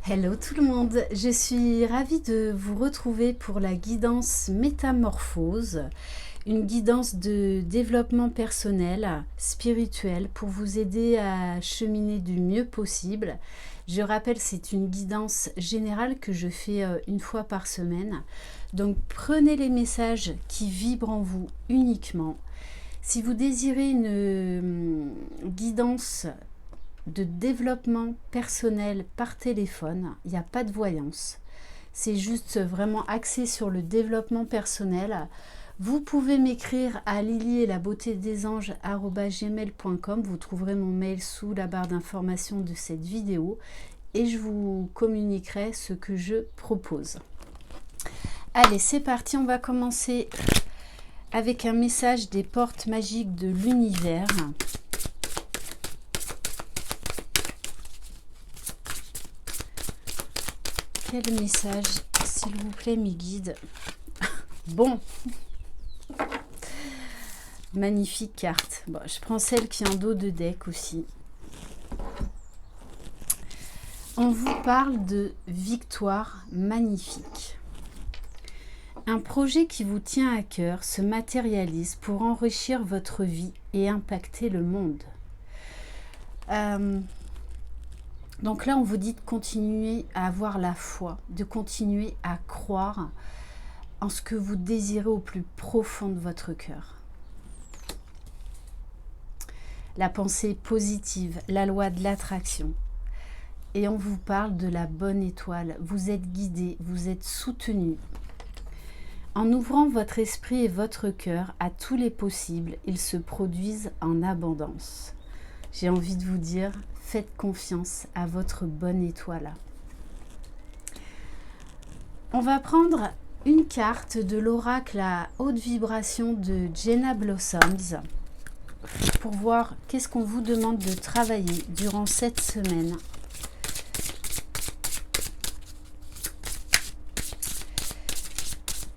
Hello tout le monde, je suis ravie de vous retrouver pour la guidance Métamorphose, une guidance de développement personnel, spirituel, pour vous aider à cheminer du mieux possible. Je rappelle, c'est une guidance générale que je fais une fois par semaine. Donc prenez les messages qui vibrent en vous uniquement. Si vous désirez une guidance de développement personnel par téléphone, il n'y a pas de voyance. C'est juste vraiment axé sur le développement personnel. Vous pouvez m'écrire à lily@gmail.com. Vous trouverez mon mail sous la barre d'information de cette vidéo et je vous communiquerai ce que je propose. Allez, c'est parti, on va commencer avec un message des portes magiques de l'univers. Quel message, s'il vous plaît, mes guides? Bon, magnifique carte. Bon, je prends celle qui est en dos de deck aussi. On vous parle de victoire magnifique. Un projet qui vous tient à cœur se matérialise pour enrichir votre vie et impacter le monde. Donc là, on vous dit de continuer à avoir la foi, de continuer à croire en ce que vous désirez au plus profond de votre cœur. La pensée positive, la loi de l'attraction. Et on vous parle de la bonne étoile. Vous êtes guidé, vous êtes soutenu. En ouvrant votre esprit et votre cœur à tous les possibles, ils se produisent en abondance. J'ai envie de vous dire, faites confiance à votre bonne étoile. On va prendre une carte de l'oracle à haute vibration de Jenna Blossoms pour voir qu'est-ce qu'on vous demande de travailler durant cette semaine.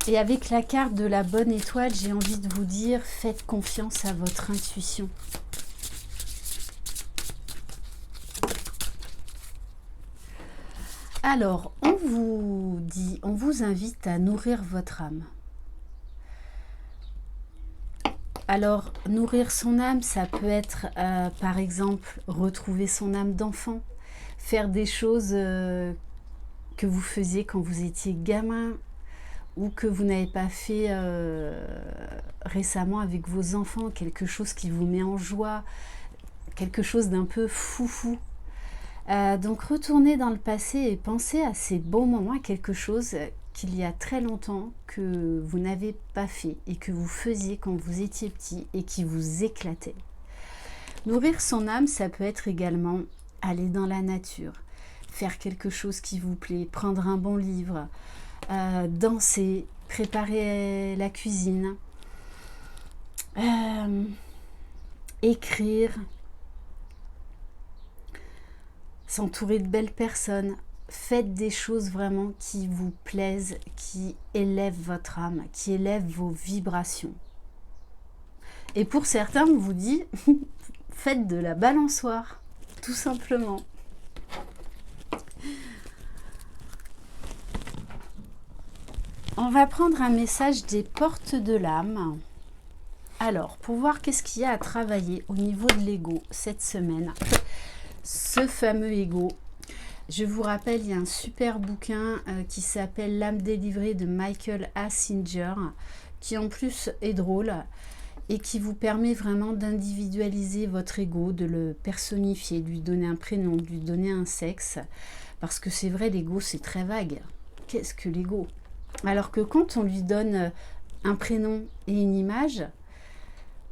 Et avec la carte de la bonne étoile, j'ai envie de vous dire, faites confiance à votre intuition. Alors, on vous invite à nourrir votre âme. Alors, nourrir son âme, ça peut être, par exemple, retrouver son âme d'enfant, faire des choses que vous faisiez quand vous étiez gamin ou que vous n'avez pas fait récemment avec vos enfants, quelque chose qui vous met en joie, quelque chose d'un peu foufou. Donc retournez dans le passé et pensez à ces bons moments, à quelque chose qu'il y a très longtemps que vous n'avez pas fait et que vous faisiez quand vous étiez petit et qui vous éclatait. Nourrir son âme, ça peut être également aller dans la nature, faire quelque chose qui vous plaît, prendre un bon livre, danser, préparer la cuisine, écrire, s'entourer de belles personnes. Faites des choses vraiment qui vous plaisent, qui élèvent votre âme, qui élèvent vos vibrations. Et pour certains, on vous dit, faites de la balançoire, tout simplement. On va prendre un message des portes de l'âme. Alors, pour voir qu'est-ce qu'il y a à travailler au niveau de l'ego cette semaine. Ce fameux ego. Je vous rappelle, il y a un super bouquin qui s'appelle L'âme délivrée de Michael A. Singer, qui en plus est drôle et qui vous permet vraiment d'individualiser votre ego, de le personnifier, de lui donner un prénom, de lui donner un sexe. Parce que c'est vrai, l'ego, c'est très vague. Qu'est-ce que l'ego? Alors que quand on lui donne un prénom et une image,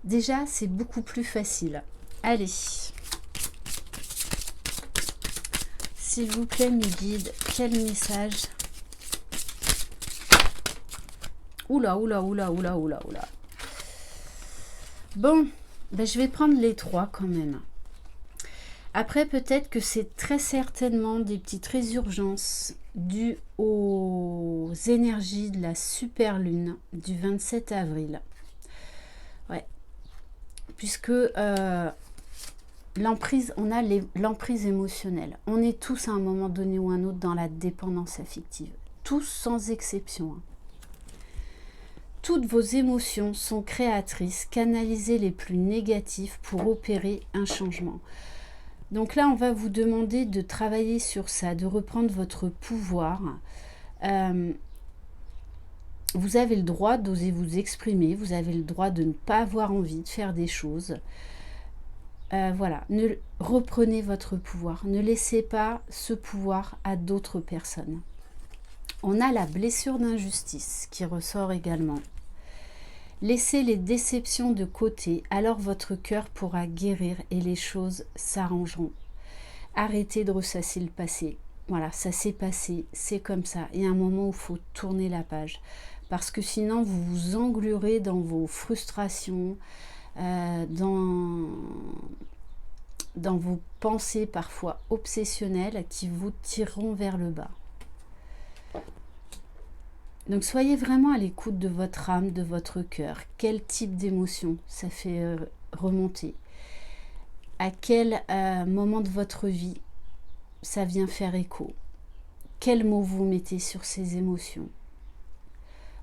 déjà, c'est beaucoup plus facile. Allez. S'il vous plaît, mes guides, quel message? Oula, oula, oula, oula, oula, oula. Bon, ben je vais prendre les trois quand même. Après, peut-être que c'est très certainement des petites résurgences dues aux énergies de la super lune du 27 avril. Ouais. Puisque l'emprise, on a l'emprise émotionnelle. On est tous à un moment donné ou un autre dans la dépendance affective. Tous sans exception. Toutes vos émotions sont créatrices. Canalisez les plus négatives pour opérer un changement. Donc là, on va vous demander de travailler sur ça, de reprendre votre pouvoir. Vous avez le droit d'oser vous exprimer. Vous avez le droit de ne pas avoir envie de faire des choses. Voilà, reprenez votre pouvoir. Ne laissez pas ce pouvoir à d'autres personnes. On a la blessure d'injustice qui ressort également. Laissez les déceptions de côté, alors votre cœur pourra guérir et les choses s'arrangeront. Arrêtez de ressasser le passé. Voilà, ça s'est passé, c'est comme ça. Il y a un moment où il faut tourner la page. Parce que sinon, vous vous engluerez dans vos frustrations, dans vos pensées parfois obsessionnelles qui vous tireront vers le bas. Donc soyez vraiment à l'écoute de votre âme, de votre cœur. Quel type d'émotion ça fait remonter? À quel moment de votre vie ça vient faire écho? Quels mots vous mettez sur ces émotions?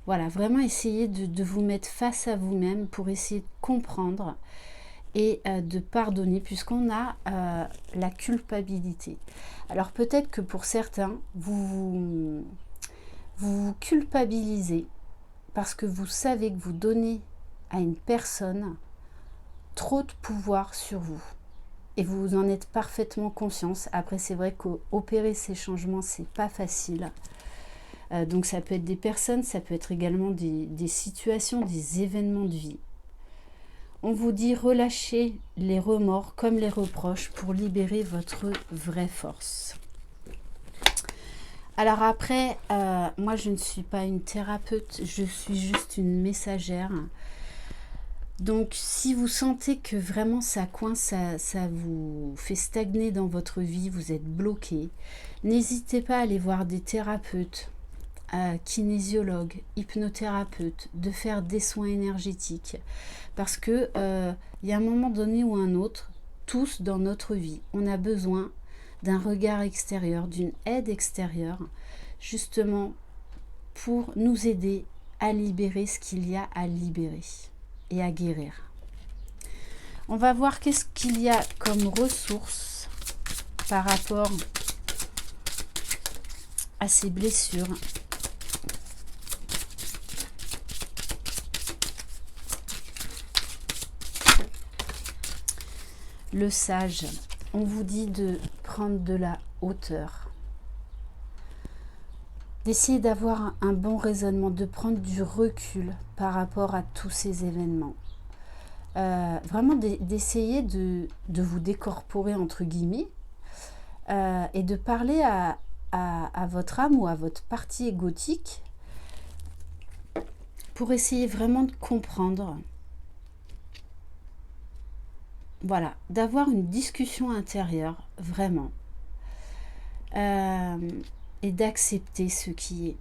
Voilà, vraiment essayez de vous mettre face à vous-même pour essayer de comprendre et de pardonner, puisqu'on a la culpabilité. Alors peut-être que pour certains, vous vous culpabilisez parce que vous savez que vous donnez à une personne trop de pouvoir sur vous. Et vous en êtes parfaitement conscience. Après, c'est vrai qu'opérer ces changements, c'est pas facile. Donc ça peut être des personnes, ça peut être également des situations, des événements de vie. On vous dit relâchez les remords comme les reproches pour libérer votre vraie force. Alors après, moi je ne suis pas une thérapeute, je suis juste une messagère. Donc si vous sentez que vraiment ça coince, ça vous fait stagner dans votre vie, vous êtes bloqué, n'hésitez pas à aller voir des thérapeutes, kinésiologues, hypnothérapeutes, de faire des soins énergétiques. Parce que y a un moment donné ou un autre, tous dans notre vie, on a besoin d'un regard extérieur, d'une aide extérieure, justement pour nous aider à libérer ce qu'il y a à libérer et à guérir. On va voir qu'est-ce qu'il y a comme ressources par rapport à ces blessures. Le sage, on vous dit de prendre de la hauteur, d'essayer d'avoir un bon raisonnement, de prendre du recul par rapport à tous ces événements. Vraiment d'essayer de vous décorporer entre guillemets et de parler à votre âme ou à votre partie égotique pour essayer vraiment de comprendre. Voilà, d'avoir une discussion intérieure, vraiment. Et d'accepter ce qui est.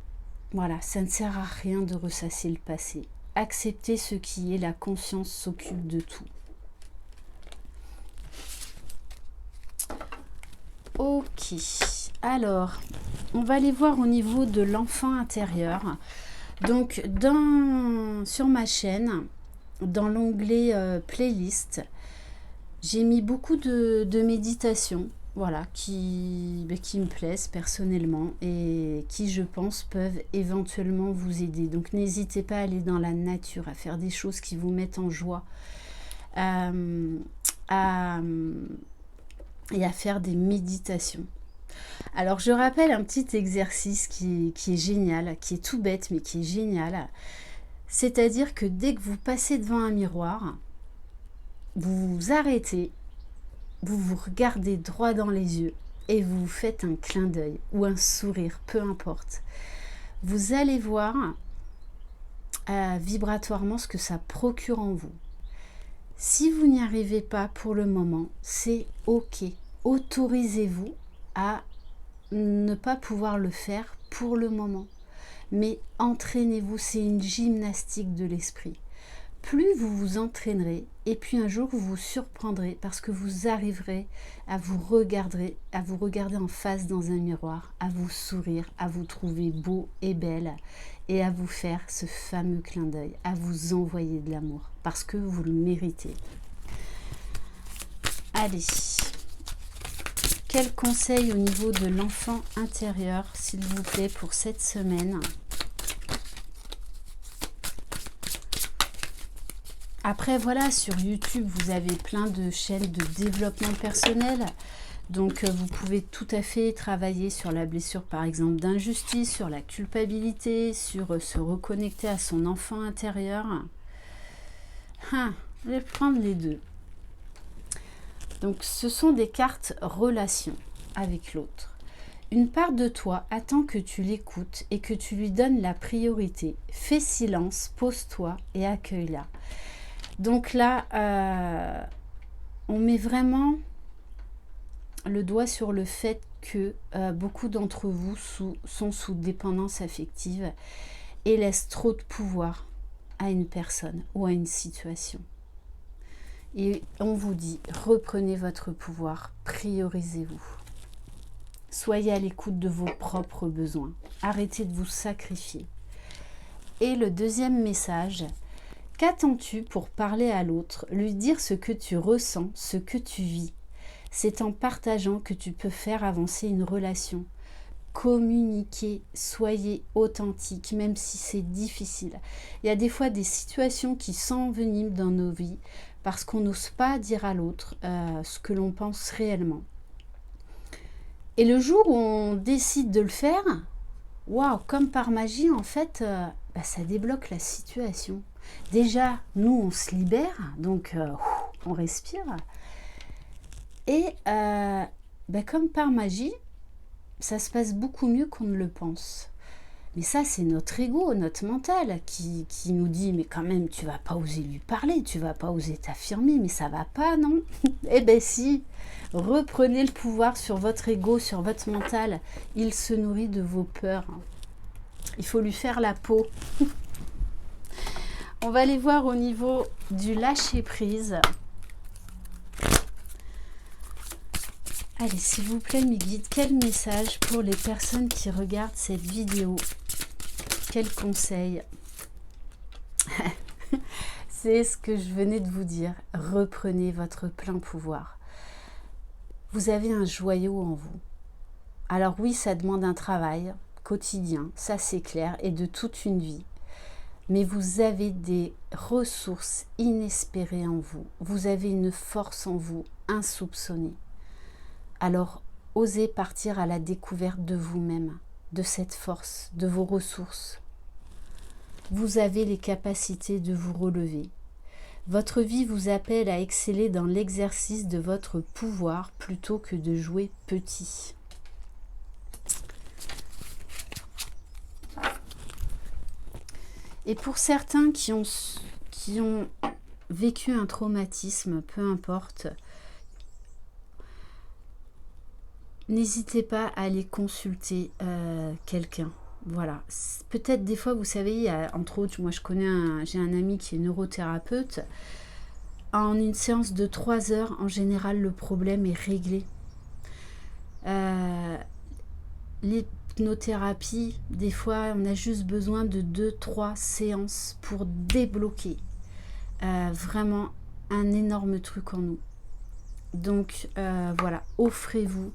Voilà, ça ne sert à rien de ressasser le passé. Accepter ce qui est, la conscience s'occupe de tout. Ok, alors, on va aller voir au niveau de l'enfant intérieur. Donc, sur ma chaîne, dans l'onglet playlist, j'ai mis beaucoup de méditations, voilà, qui me plaisent personnellement et qui, je pense, peuvent éventuellement vous aider. Donc, n'hésitez pas à aller dans la nature, à faire des choses qui vous mettent en joie, et à faire des méditations. Alors, je rappelle un petit exercice qui est génial, qui est tout bête, mais qui est génial. C'est-à-dire que dès que vous passez devant un miroir, vous vous arrêtez, vous vous regardez droit dans les yeux et vous vous faites un clin d'œil ou un sourire, peu importe. Vous allez voir vibratoirement ce que ça procure en vous. Si vous n'y arrivez pas pour le moment, c'est ok. Autorisez-vous à ne pas pouvoir le faire pour le moment. Mais entraînez-vous, c'est une gymnastique de l'esprit. plus vous vous entraînerez, et puis un jour vous vous surprendrez parce que vous arriverez à vous regarder en face dans un miroir, à vous sourire, à vous trouver beau et belle et à vous faire ce fameux clin d'œil, à vous envoyer de l'amour parce que vous le méritez. Allez, quel conseil au niveau de l'enfant intérieur, s'il vous plaît, pour cette semaine ? Après, voilà, sur YouTube, vous avez plein de chaînes de développement personnel. Donc, vous pouvez tout à fait travailler sur la blessure, par exemple, d'injustice, sur la culpabilité, sur se reconnecter à son enfant intérieur. Je vais prendre les deux. Donc, ce sont des cartes relations avec l'autre. Une part de toi attend que tu l'écoutes et que tu lui donnes la priorité. Fais silence, pose-toi et accueille-la. Donc là, on met vraiment le doigt sur le fait que beaucoup d'entre vous sont sous dépendance affective et laissent trop de pouvoir à une personne ou à une situation. Et on vous dit, reprenez votre pouvoir, priorisez-vous. Soyez à l'écoute de vos propres besoins. Arrêtez de vous sacrifier. Et le deuxième message, qu'attends-tu pour parler à l'autre, lui dire ce que tu ressens, ce que tu vis? C'est en partageant que tu peux faire avancer une relation. Communiquez, soyez authentique, même si c'est difficile. Il y a des fois des situations qui s'enveniment dans nos vies parce qu'on n'ose pas dire à l'autre ce que l'on pense réellement. Et le jour où on décide de le faire, waouh, comme par magie, en fait, ça débloque la situation. Déjà, nous, on se libère, donc on respire. Et comme par magie, ça se passe beaucoup mieux qu'on ne le pense. Mais ça, c'est notre ego, notre mental qui nous dit « Mais quand même, tu vas pas oser lui parler, tu vas pas oser t'affirmer, mais ça va pas, non ?» Eh bien si, reprenez le pouvoir sur votre ego, sur votre mental. Il se nourrit de vos peurs. Il faut lui faire la peau. On va aller voir au niveau du lâcher-prise. Allez, s'il vous plaît, mes guides, quel message pour les personnes qui regardent cette vidéo? Quel conseil? C'est ce que je venais de vous dire. Reprenez votre plein pouvoir. Vous avez un joyau en vous. Alors oui, ça demande un travail quotidien, ça c'est clair, et de toute une vie. Mais vous avez des ressources inespérées en vous. Vous avez une force en vous insoupçonnée. Alors, osez partir à la découverte de vous-même, de cette force, de vos ressources. Vous avez les capacités de vous relever. Votre vie vous appelle à exceller dans l'exercice de votre pouvoir plutôt que de jouer petit. Et pour certains qui ont vécu un traumatisme, peu importe, n'hésitez pas à aller consulter quelqu'un. Voilà. Peut-être des fois, vous savez, entre autres, moi j'ai un ami qui est neurothérapeute. En une séance de 3 heures, en général, le problème est réglé. L'hypnothérapie, des fois, on a juste besoin de 2-3 séances pour débloquer vraiment un énorme truc en nous. Donc, voilà, offrez-vous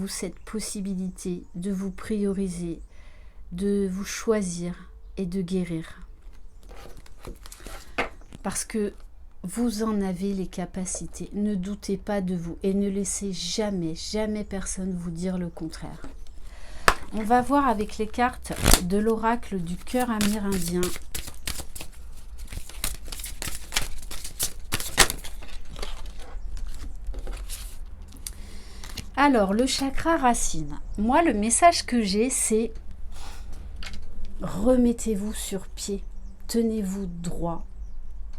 cette possibilité de vous prioriser, de vous choisir et de guérir. Parce que vous en avez les capacités. Ne doutez pas de vous et ne laissez jamais personne vous dire le contraire. On va voir avec les cartes de l'oracle du cœur amérindien. Alors, le chakra racine. Moi, le message que j'ai, c'est remettez-vous sur pied, tenez-vous droit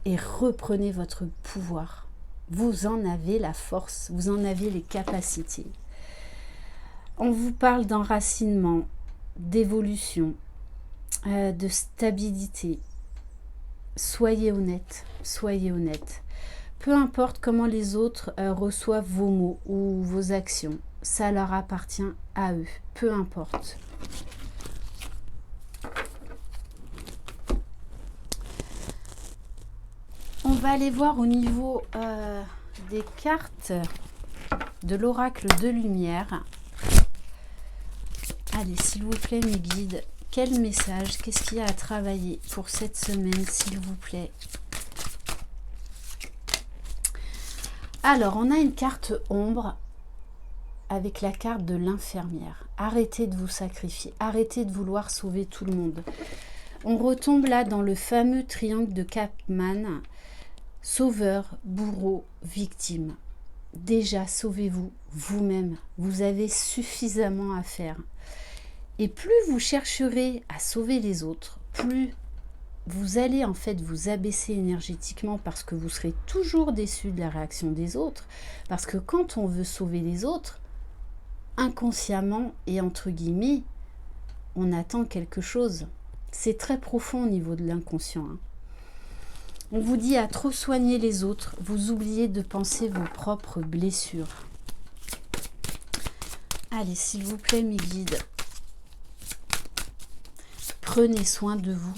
et reprenez votre pouvoir. Vous en avez la force, vous en avez les capacités. On vous parle d'enracinement, d'évolution, de stabilité. soyez honnête, soyez honnête. Peu importe comment les autres reçoivent vos mots ou vos actions, ça leur appartient à eux, peu importe. On va aller voir au niveau des cartes de l'oracle de lumière. Allez, s'il vous plaît, mes guides, quel message, qu'est-ce qu'il y a à travailler pour cette semaine, s'il vous plaît? Alors, on a une carte ombre avec la carte de l'infirmière. Arrêtez de vous sacrifier, arrêtez de vouloir sauver tout le monde. On retombe là dans le fameux triangle de Chapman, sauveur, bourreau, victime. Déjà, sauvez-vous vous-même. Vous avez suffisamment à faire. Et plus vous chercherez à sauver les autres, plus vous allez en fait vous abaisser énergétiquement parce que vous serez toujours déçu de la réaction des autres. Parce que quand on veut sauver les autres, inconsciemment et entre guillemets, on attend quelque chose. C'est très profond au niveau de l'inconscient. On vous dit à trop soigner les autres, vous oubliez de penser vos propres blessures. Allez, s'il vous plaît, mes guides, prenez soin de vous.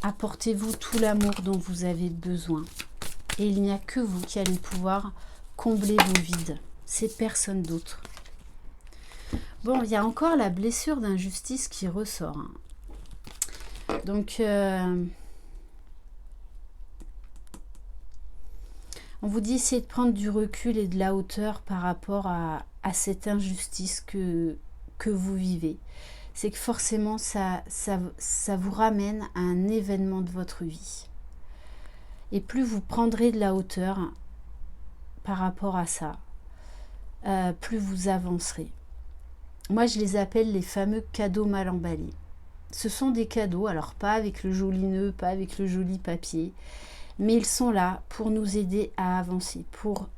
Apportez-vous tout l'amour dont vous avez besoin. Et il n'y a que vous qui allez pouvoir combler vos vides. C'est personne d'autre. Bon, il y a encore la blessure d'injustice qui ressort. Donc, on vous dit essayez de prendre du recul et de la hauteur par rapport à cette injustice que vous vivez. C'est que forcément, ça vous ramène à un événement de votre vie. Et plus vous prendrez de la hauteur par rapport à ça, plus vous avancerez. Moi, je les appelle les fameux cadeaux mal emballés. Ce sont des cadeaux, alors pas avec le joli nœud, pas avec le joli papier, mais ils sont là pour nous aider à avancer, pour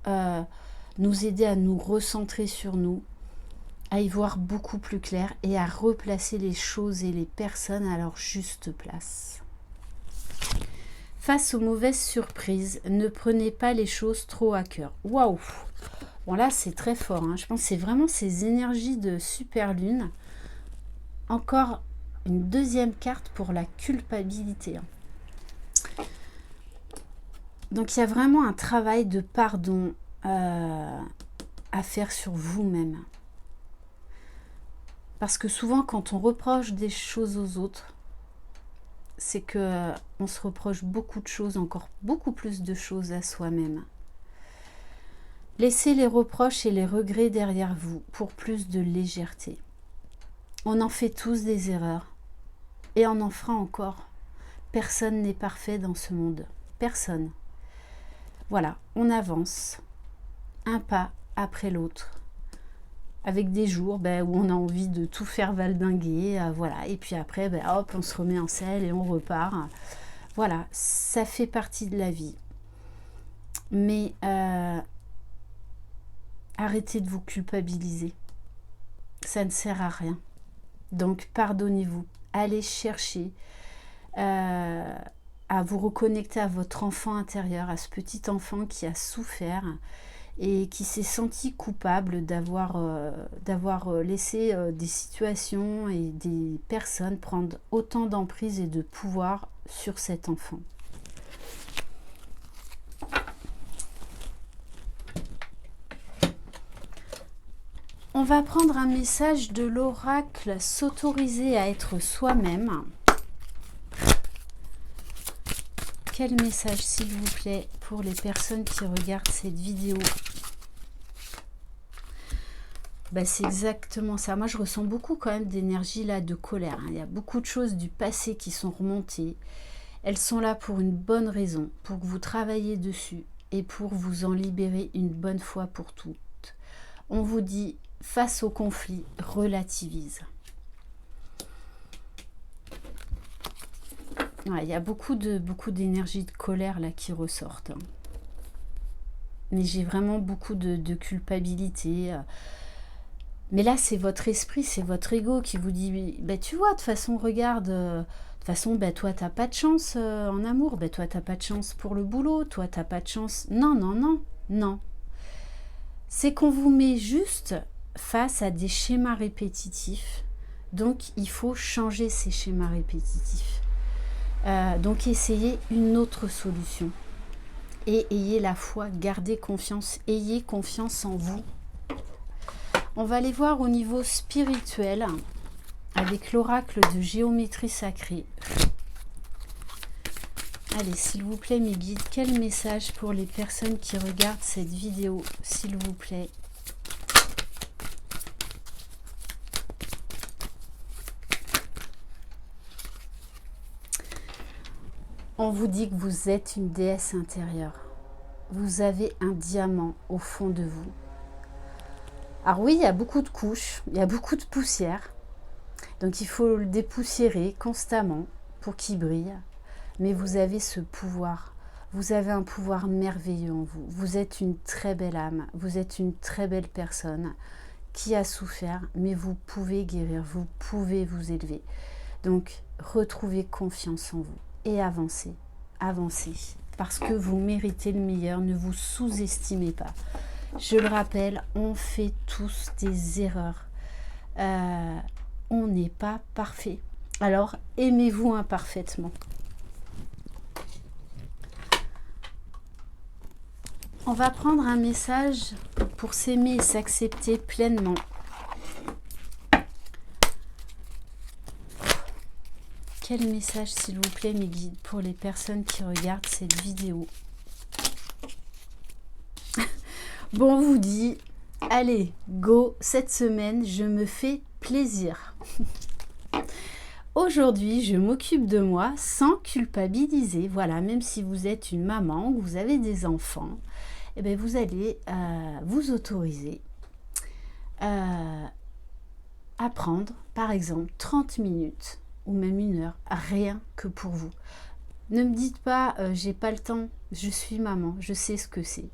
nous aider à nous recentrer sur nous, à y voir beaucoup plus clair et à replacer les choses et les personnes à leur juste place. Face aux mauvaises surprises, ne prenez pas les choses trop à cœur. Waouh! Bon là, c'est très fort. Hein. Je pense que c'est vraiment ces énergies de super lune. Encore une deuxième carte pour la culpabilité. Donc, il y a vraiment un travail de pardon à faire sur vous-même. Parce que souvent, quand on reproche des choses aux autres, c'est que on se reproche beaucoup de choses, encore beaucoup plus de choses à soi-même. Laissez les reproches et les regrets derrière vous pour plus de légèreté. On en fait tous des erreurs. Et on en fera encore. Personne n'est parfait dans ce monde. Personne. Voilà, on avance. Un pas après l'autre. Avec des jours où on a envie de tout faire valdinguer. Voilà. Et puis après, hop, on se remet en selle et on repart. Voilà, ça fait partie de la vie. Mais arrêtez de vous culpabiliser. Ça ne sert à rien. Donc, pardonnez-vous. Allez chercher à vous reconnecter à votre enfant intérieur, à ce petit enfant qui a souffert et qui s'est senti coupable d'avoir laissé des situations et des personnes prendre autant d'emprise et de pouvoir sur cet enfant. On va prendre un message de l'oracle, s'autoriser à être soi-même. Quel message, s'il vous plaît, pour les personnes qui regardent cette vidéo? C'est exactement ça. Moi, je ressens beaucoup quand même d'énergie là, de colère. Il y a beaucoup de choses du passé qui sont remontées. Elles sont là pour une bonne raison, pour que vous travailliez dessus et pour vous en libérer une bonne fois pour toutes. On vous dit, face au conflit, relativise. Ouais, il y a beaucoup d'énergie de colère là qui ressortent. hein. Mais j'ai vraiment beaucoup de culpabilité. Mais là, c'est votre esprit, c'est votre ego qui vous dit, bah, tu vois, de toute façon, regarde, de toute façon, bah, toi, t'as pas de chance en amour, bah, toi, t'as pas de chance pour le boulot, toi, t'as pas de chance. Non, non, non, non. C'est qu'on vous met juste face à des schémas répétitifs. Donc, il faut changer ces schémas répétitifs. Donc, essayez une autre solution. Et ayez la foi, gardez confiance, ayez confiance en vous. On va aller voir au niveau spirituel avec l'oracle de géométrie sacrée. Allez, s'il vous plaît, mes guides, quel message pour les personnes qui regardent cette vidéo, s'il vous plaît? On vous dit que vous êtes une déesse intérieure. Vous avez un diamant au fond de vous. Alors oui, il y a beaucoup de couches, il y a beaucoup de poussière. Donc il faut le dépoussiérer constamment pour qu'il brille. Mais vous avez ce pouvoir. Vous avez un pouvoir merveilleux en vous. Vous êtes une très belle âme. Vous êtes une très belle personne qui a souffert, mais vous pouvez guérir. Vous pouvez vous élever. Donc retrouvez confiance en vous et avancez. Avancez. Parce que vous méritez le meilleur. Ne vous sous-estimez pas. Je le rappelle, on fait tous des erreurs. On n'est pas parfait. Alors, aimez-vous imparfaitement. On va prendre un message pour s'aimer et s'accepter pleinement. Quel message, s'il vous plaît, mes guides, pour les personnes qui regardent cette vidéo? Bon, on vous dit, allez, go, cette semaine, je me fais plaisir. Aujourd'hui, je m'occupe de moi sans culpabiliser. Voilà, même si vous êtes une maman ou vous avez des enfants, eh bien, vous allez vous autoriser à prendre, par exemple, 30 minutes ou même 1 heure, rien que pour vous. Ne me dites pas, j'ai pas le temps, je suis maman, je sais ce que c'est.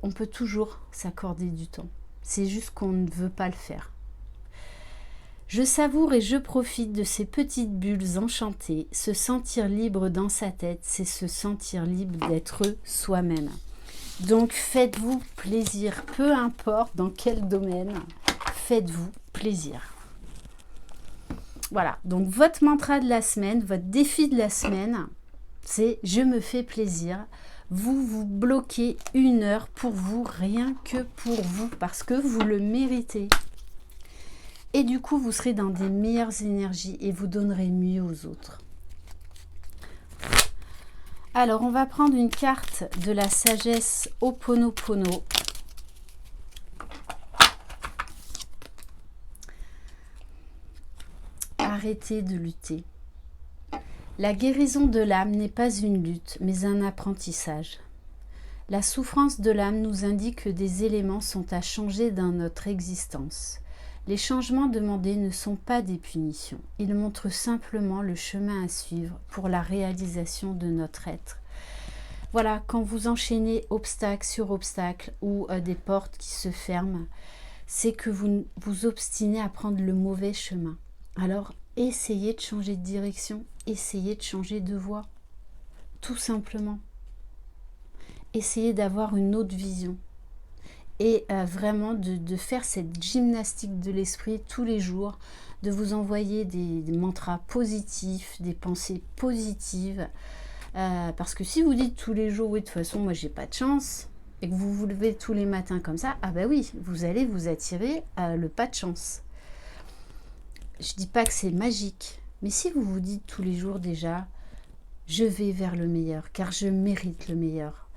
On peut toujours s'accorder du temps. C'est juste qu'on ne veut pas le faire. Je savoure et je profite de ces petites bulles enchantées. Se sentir libre dans sa tête, c'est se sentir libre d'être soi-même. Donc faites-vous plaisir, peu importe dans quel domaine, faites-vous plaisir. Voilà, donc votre mantra de la semaine, votre défi de la semaine, c'est je me fais plaisir. Vous vous bloquez 1 heure pour vous, rien que pour vous, parce que vous le méritez. Et du coup, vous serez dans des meilleures énergies et vous donnerez mieux aux autres. Alors, on va prendre une carte de la sagesse Ho'oponopono. Arrêtez de lutter. La guérison de l'âme n'est pas une lutte, mais un apprentissage. La souffrance de l'âme nous indique que des éléments sont à changer dans notre existence. Les changements demandés ne sont pas des punitions. Ils montrent simplement le chemin à suivre pour la réalisation de notre être. Voilà, quand vous enchaînez obstacle sur obstacle ou des portes qui se ferment, c'est que vous vous obstinez à prendre le mauvais chemin. Alors, essayez de changer de direction, essayez de changer de voie, tout simplement. Essayez d'avoir une autre vision et vraiment de faire cette gymnastique de l'esprit tous les jours, de vous envoyer des mantras positifs, des pensées positives, parce que si vous dites tous les jours, oui, de toute façon, moi, j'ai pas de chance, et que vous vous levez tous les matins comme ça, ah ben oui, vous allez vous attirer le pas de chance. Je dis pas que c'est magique, mais si vous vous dites tous les jours déjà, je vais vers le meilleur, car je mérite le meilleur.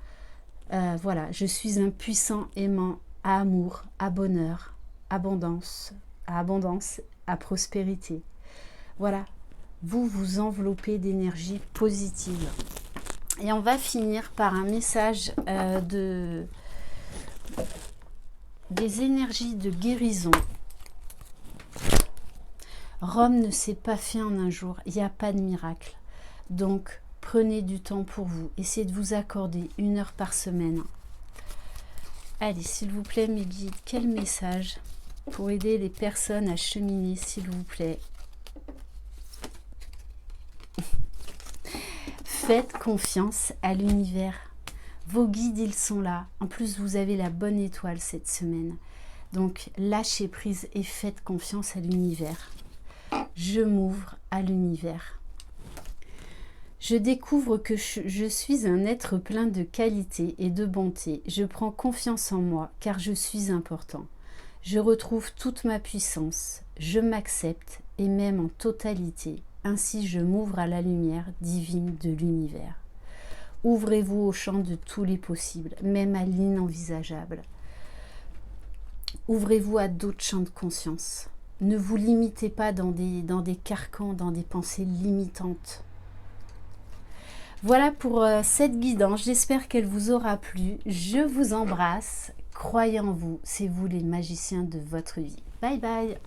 Voilà, je suis un puissant aimant à amour, à bonheur, abondance, à prospérité. Voilà, vous vous enveloppez d'énergie positive. Et on va finir par un message des énergies de guérison. Rome ne s'est pas fait en un jour, il n'y a pas de miracle. Donc, prenez du temps pour vous, essayez de vous accorder 1 heure par semaine. Allez, s'il vous plaît, mes guides, quel message pour aider les personnes à cheminer, s'il vous plaît. Faites confiance à l'univers. Vos guides, ils sont là. En plus, vous avez la bonne étoile cette semaine. Donc, lâchez prise et faites confiance à l'univers. Je m'ouvre à l'univers. Je découvre que je suis un être plein de qualité et de bonté. Je prends confiance en moi car je suis important. Je retrouve toute ma puissance. Je m'accepte et m'aime en totalité. Ainsi, je m'ouvre à la lumière divine de l'univers. Ouvrez-vous au champ de tous les possibles, même à l'inenvisageable. Ouvrez-vous à d'autres champs de conscience. Ne vous limitez pas dans des carcans, dans des pensées limitantes. Voilà pour cette guidance. J'espère qu'elle vous aura plu. Je vous embrasse. Croyez en vous. C'est vous les magiciens de votre vie. Bye bye.